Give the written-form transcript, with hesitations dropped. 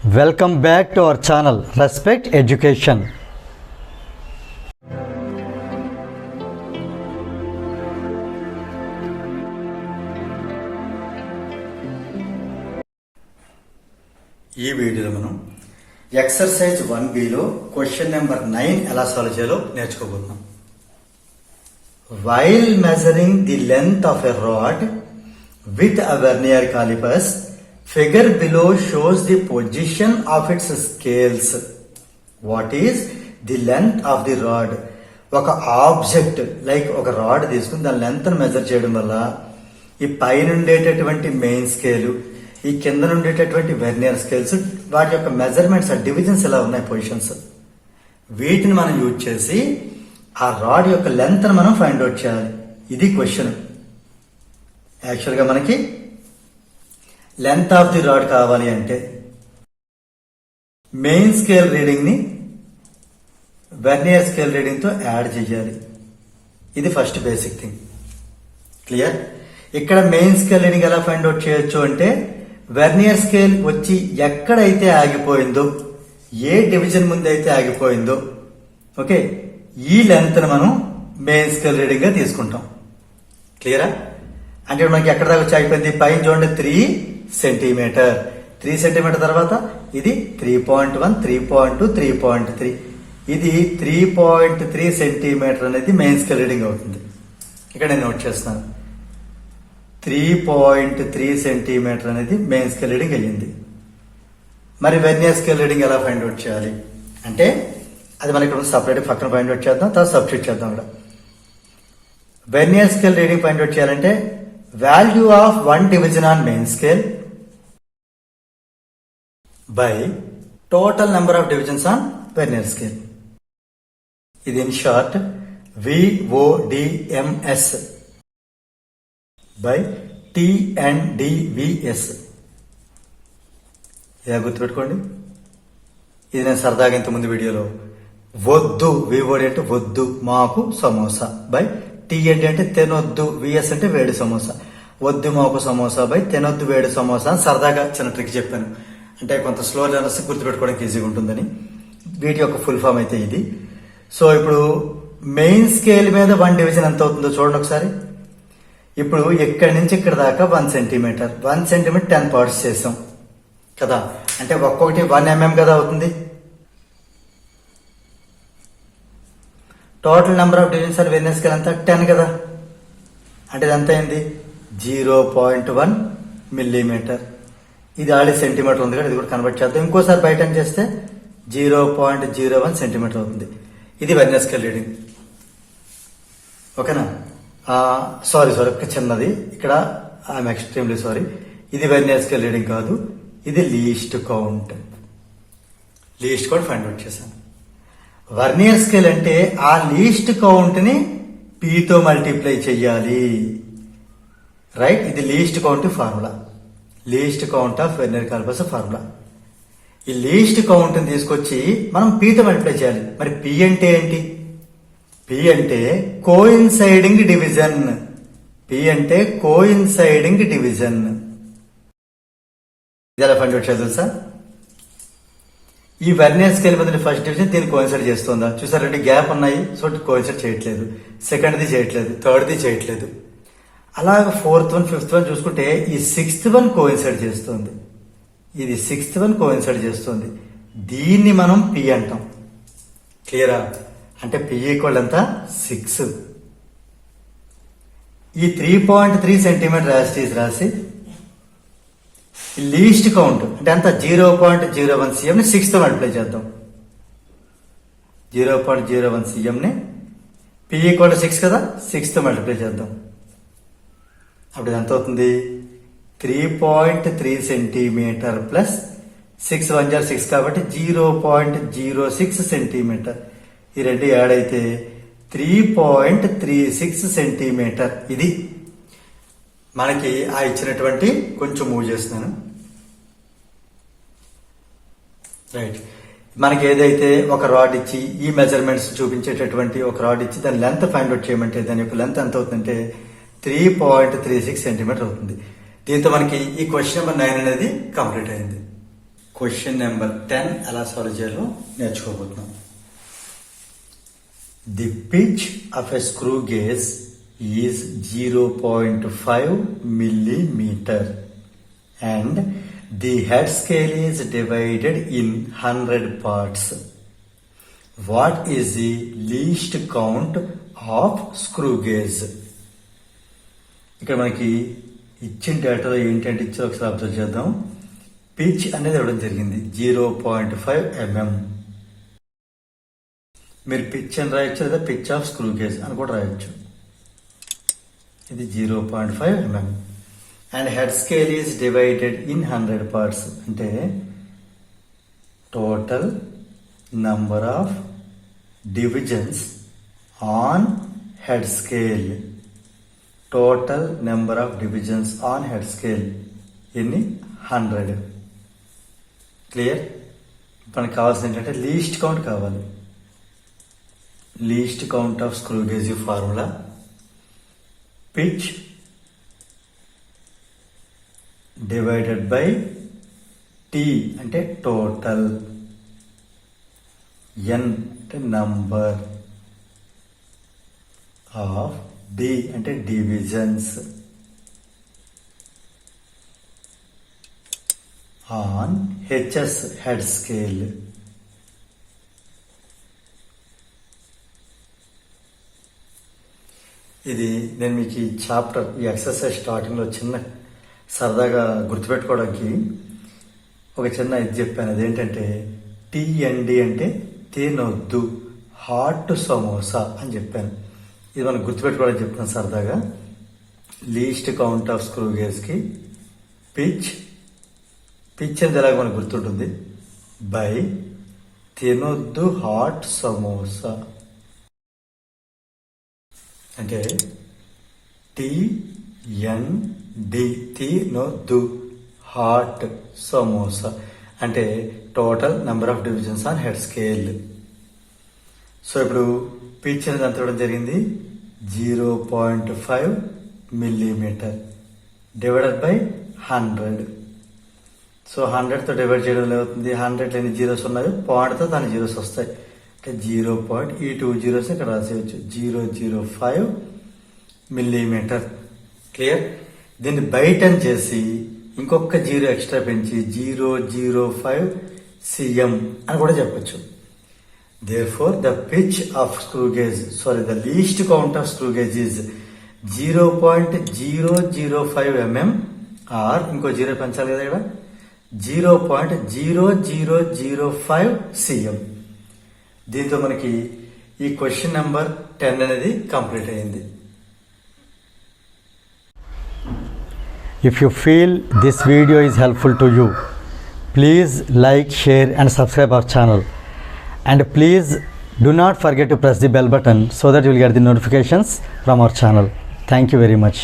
Welcome back to our channel respect education. ఈ వీడియోలో మనం ఎక్సర్సైజ్ 1Bలో క్వశ్చన్ నెంబర్ 9 ఎలా సాల్వ్ చేయాలో నేర్చుకోబోతున్నాం. While measuring the length of a rod with a vernier callipers, figure below shows the position of its scales. What is the length of the rod? ఒక object like ఒక rod తీసుకుని దాని length measure చేయడం వల్ల ఈ పైన ఉండేటటువంటి main scale, ఈ కింద ఉండేటటువంటి వెర్నియర్ స్కేల్స్, వాటి యొక్క మెజర్మెంట్స్, డివిజన్స్ ఎలా ఉన్నాయి, పొజిషన్స్, వీటిని మనం యూజ్ చేసి ఆ రాడ్ యొక్క లెంత్ మనం ఫైండ్ అవుట్ చేయాలి. ఇది క్వశ్చన్. యాక్చువల్గా మనకి లెంత్ ఆఫ్ ది రాడ్ కావాలి అంటే మెయిన్ స్కేల్ రీడింగ్ ని వెర్నియర్ స్కేల్ రీడింగ్ తో యాడ్ చేయాలి. ఇది ఫస్ట్ బేసిక్ థింగ్. క్లియర్? ఇక్కడ మెయిన్ స్కేల్ రీడింగ్ ఎలా ఫైండ్ అవుట్ చేయొచ్చు అంటే, వెర్నియర్ స్కేల్ వచ్చి ఎక్కడైతే ఆగిపోయిందో, ఏ డివిజన్ ముందు అయితే ఆగిపోయిందో, ఓకే, ఈ లెంత్ మనం మెయిన్ స్కేల్ రీడింగ్ గా తీసుకుంటాం. క్లియరా? అంటే మనకి ఎక్కడ దాకా వచ్చి ఆగిపోయింది? పైన చూడండి 3 సెంటీమీటర్. 3 సెంటీమీటర్ తర్వాత ఇది 3.1, 3.2, 3.3. ఇది 3.3 సెంటీమీటర్ అనేది మెయిన్ స్కేల్ రీడింగ్ అవుతుంది. ఇక్కడ నేను నోట్ చేస్తున్నాను. 3.3 సెంటీమీటర్ అనేది మెయిన్ స్కేల్ రీడింగ్ అయ్యింది. మరి వెర్నియర్ స్కేల్ రీడింగ్ ఎలా ఫైండ్ అవుట్ చేయాలి అంటే, అది మనకి ఇక్కడ సపరేట్ పక్కన ఫైండ్ అవుట్ చేద్దాం, తర్వాత సబ్స్టిట్యూట్ చేద్దాం. ఇక్కడ vernier scale reading find out చేయాలంటే, value of 1 division on main scale by total number of divisions on vernier scale. ఇది in short VODMS by TNDVS. ఇలా గుర్తుపెట్టుకోండి. ఇది నేను సరదాగా ఇంతకుముందు వీడియోలో వద్దు, VOD అంటే వద్దు మాకు సమోసా, బై TND అంటే తినొద్దు, VS అంటే వేడి సమోసా, వద్దు మాకు సమోసా బై తినొద్దు వేడి సమోసా అని సరదాగా చిన్న ట్రిక్ చెప్పాను. అంటే కొంత స్లో లెర్నర్స్ గుర్తుపెట్టుకోవడానికి ఈజీగా ఉంటుందని. వీటి యొక్క ఫుల్ ఫామ్ అయితే ఇది. సో ఇప్పుడు మెయిన్ స్కేల్ మీద 1 డివిజన్ ఎంత అవుతుందో చూడండి ఒకసారి. ఇప్పుడు ఇక్కడి నుంచి ఇక్కడ దాకా 1 సెంటీమీటర్, 1 సెంటీమీటర్ 10 పార్ట్స్ చేసాం కదా. అంటే ఒక్కొక్కటి 1 mm కదా అవుతుంది. Total number of divisions are vernier scale అంతా 10 కదా. అంటే ఇదంతా అయింది 0.1 మిల్లీమీటర్. ఇది ఆల్రెడీ సెంటీమీటర్ ఉంది కదా, ఇది కూడా కన్వర్ట్ చేద్దాం. ఇంకోసారి బయట చేస్తే 0.01 సెంటీమీటర్ అవుతుంది. ఇది వెర్నియర్ స్కేల్ రీడింగ్. ఓకేనా? సారీ ఒక చిన్నది ఇక్కడ, ఐఎమ్ ఎక్స్ట్రీమ్లీ సారీ. ఇది వెర్నియర్ స్కేల్ రీడింగ్ కాదు, ఇది least count. Least count find out చేశాను. వెర్నియర్ స్కేల్ అంటే ఆ లీస్ట్ కౌంట్ ని P తో మల్టిప్లై చెయ్యాలి. రైట్? ఇది least count formula. Least count of vernier callipers formula. ఈ లీస్ట్ కౌంట్ ని తీసుకొచ్చి మనం P తో మల్టిప్లై చేయాలి. మరి P అంటే ఏంటి? P అంటే కోయిన్సైడింగ్ డివిజన్. P అంటే కోయిన్సైడింగ్ డివిజన్. ఇది ఎలా ఫైండ్ అవుట్ చేయాలి తెలుసా? ఈ వెర్నియర్ స్కేల్ మీద ఫస్ట్ డివిజన్ దీన్ని కోయిన్సైడ్ చేస్తుందా? చూసారు, 2 గ్యాప్ ఉన్నాయి, సో కోయిన్సైడ్ చేయట్లేదు. సెకండ్ది చేయట్లేదు, థర్డ్ది చేయట్లేదు. అలాగే 4th వన్, 5th వన్ చూసుకుంటే ఈ 6th వన్ కోయిన్సైడ్ చేస్తుంది. ఇది 6th వన్ కోయిన్సైడ్ చేస్తుంది. దీన్ని మనం P అంటాం. క్లియరా? అంటే P ఈక్వల్ ఎంత? 6. ఈ 3.3 సెంటీమీటర్ రాసి లీస్ట్ కౌంట్ అంటే ఎంత? 0.01 cm ని 6 తో మల్టిప్లై చేద్దాం. 0.01 cm ని P ఈక్వల్ 6 కదా, 6 తో మల్టిప్లై చేద్దాం. అప్పుడు ఎంత అవుతుంది? 3.3 సెంటీమీటర్ ప్లస్ 6 1 6 కాబట్టి 0.06 సెంటీమీటర్. ఈ 2 యాడ్ అయితే 3.36 సెంటీమీటర్. ఇది మనకి ఆ ఇచ్చినటువంటి, కొంచెం మూవ్ చేస్తున్నాను. రైట్? మనకి ఏదైతే ఒక రాడ్ ఇచ్చి ఈ మెజర్మెంట్స్ చూపించేటటువంటి ఒక రాడ్ ఇచ్చి దాని లెంత్ ఫైండ్ అవుట్ చేయమంటే, దాని యొక్క లెంత్ ఎంత అవుతుందంటే 3.36 సెంటీమీటర్ అవుతుంది. దీంతో మనకి ఈ క్వశ్చన్ నెంబర్ 9 అనేది కంప్లీట్ అయింది. క్వశ్చన్ నెంబర్ 10 ఎలా సాల్వ్ చేయాలో నేర్చుకోబోతున్నాం. The pitch of a screw gauge is 0.5 millimeter and the head scale is divided in 100 parts. What is the least count of screw gauge? ఇక్కడ మనకి ఇచ్చిన డేటాలో ఏంటంటే ఇచ్చి ఒకసారి అబ్జర్వ్ చేద్దాం. పిచ్ అనేది ఇవ్వడం జరిగింది 0.5 mm. మీరు పిచ్ అని రాయొచ్చు లేదా పిచ్ ఆఫ్ స్క్రూ గేజ్ అని కూడా రాయొచ్చు. ఇది 0.5 mm. And head scale is divided in 100 parts. అంటే total number of divisions on head scale. Total number of divisions on head scale ఎన్ని? 100. క్లియర్? మనకు కావాల్సింది ఏంటంటే లీస్ట్ కౌంట్ కావాలి. Least count of screw gauge formula pitch divided by T అంటే total, N అంటే number of, D అంటే divisions on HS head scale. ఇది నేను మీకు ఈ చాప్టర్ ఈ ఎక్సర్సైజ్ స్టార్టింగ్లో చిన్న సరదాగా గుర్తుపెట్టుకోవడానికి ఒక చిన్న ఇది చెప్పాను. అదేంటంటే టీఎన్డి అంటే తినొద్దు, హాట్ సమోసా అని చెప్పాను. ఇది మనం గుర్తుపెట్టుకోవడానికి చెప్తున్నాను సరదాగా. లీస్ట్ కౌంట్ ఆఫ్ స్క్రూ గేజ్కి పిచ్ అనేది ఎలాగ మనకు గుర్తుంటుంది, బై తినొద్దు హాట్ సమోసా. అంటే టిఎన్డి తినొద్దు హాట్ సమోసా అంటే total number of divisions on head scale. So ఇప్పుడు పిచ్ అనేది ఎంత ఇవ్వడం జరిగింది 0.5 millimeter డివైడెడ్ బై 100. సో 100తో డివైడ్ చేయడం అవుతుంది. 100 లేని జీరోస్ ఉన్నాయి, పాయింట్తో దాని జీరోస్ వస్తాయి. అంటే 0. ఈ 2 జీరోస్ ఇక్కడ రాసేయచ్చు 0.05 millimeter. క్లియర్? దీన్ని బయట చేసి ఇంకొక జీరో ఎక్స్ట్రా పెంచి 0.05 cm అని కూడా చెప్పచ్చు. Therefore, the pitch of screw gauge, the least count of screw gauge is 0.005 mm or ఇంకో జీరో పెంచాలి కదా ఇక్కడ 0.0005 cm. దీంతో మనకి ఈ క్వశ్చన్ నెంబర్ 10 అనేది కంప్లీట్ అయింది. If you feel this video is helpful to you, please like, share and subscribe our channel. And please do not forget to press the bell button so that you will get the notifications from our channel. Thank you very much.